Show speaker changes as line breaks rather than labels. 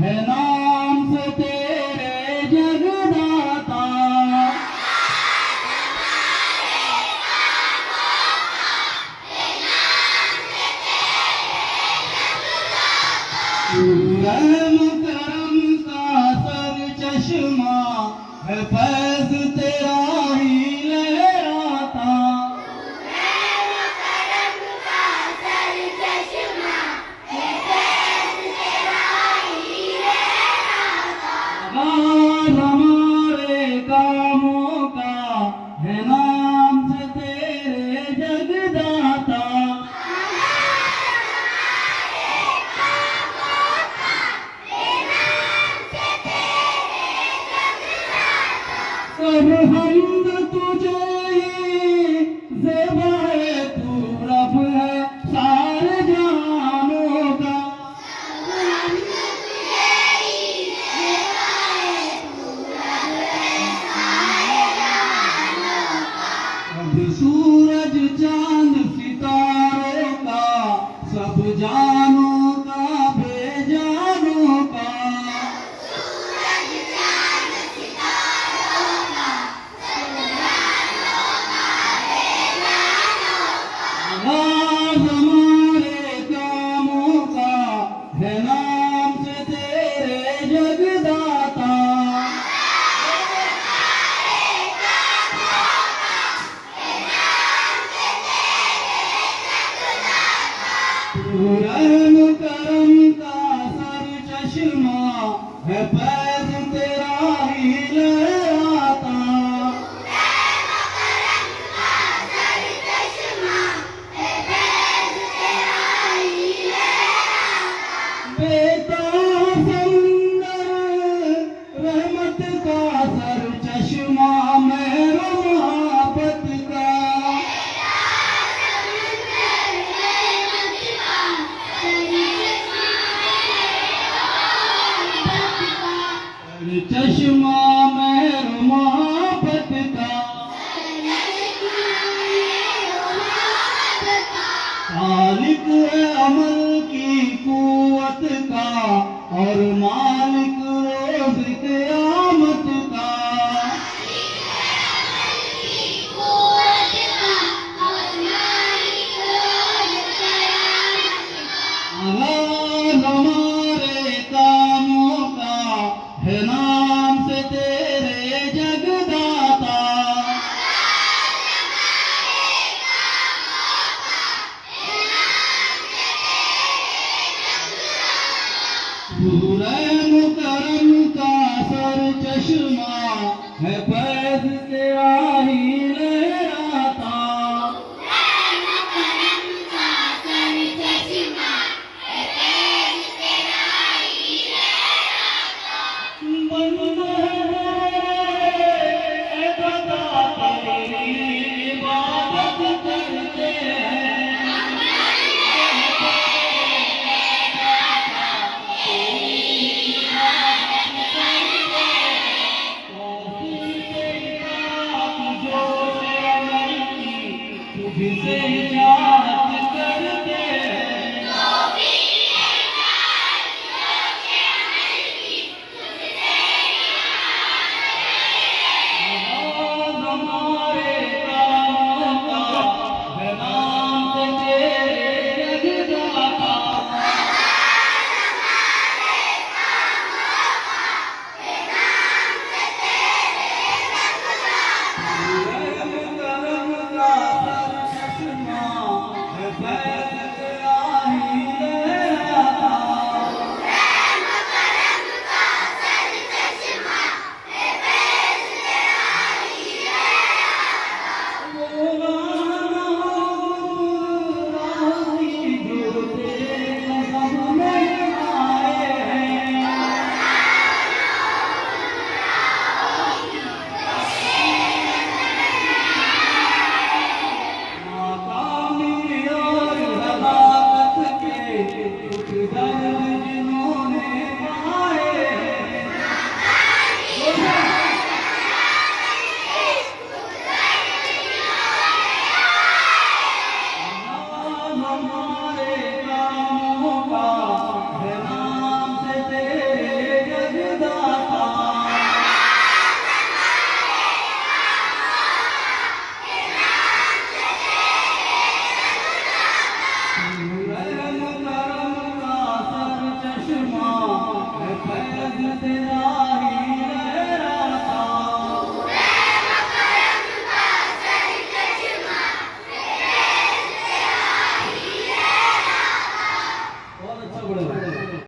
है नाम से तेरे जगदाता। रहम करम का सर चश्मा है, फैज़ तेरा ही लहराता। आगाज़ हमारे कामों का है नाम से तेरे जगदाता। सब हमद तुझे ही ज़ेबा है, तू रब है सारे जहानों का। अब सूरज चांद सितारों का, सब जानों का बेजानों का। आगाज़ हमारे कामों का है नाम से तेरे जगदाता। तू रहम करम का सर चश्मा है, फैज़ तेरा ही लहराता। बेताब समुंदर रहमत का सर चश्मा मेरा मोहब्बत का। चश्मा मेरा मोहब्बत का। खालिक है अमल की कुव्वत का, और मालिक रोज़ क़यामत का। आगाज़ हमारे कामों का है नाम से तेरे जगदाता। रहम करम का सर चश्मा है, फैज़ तेरा ही लहराता। बंदे ए खुदा तेरी इबादत करते हैं। तेरा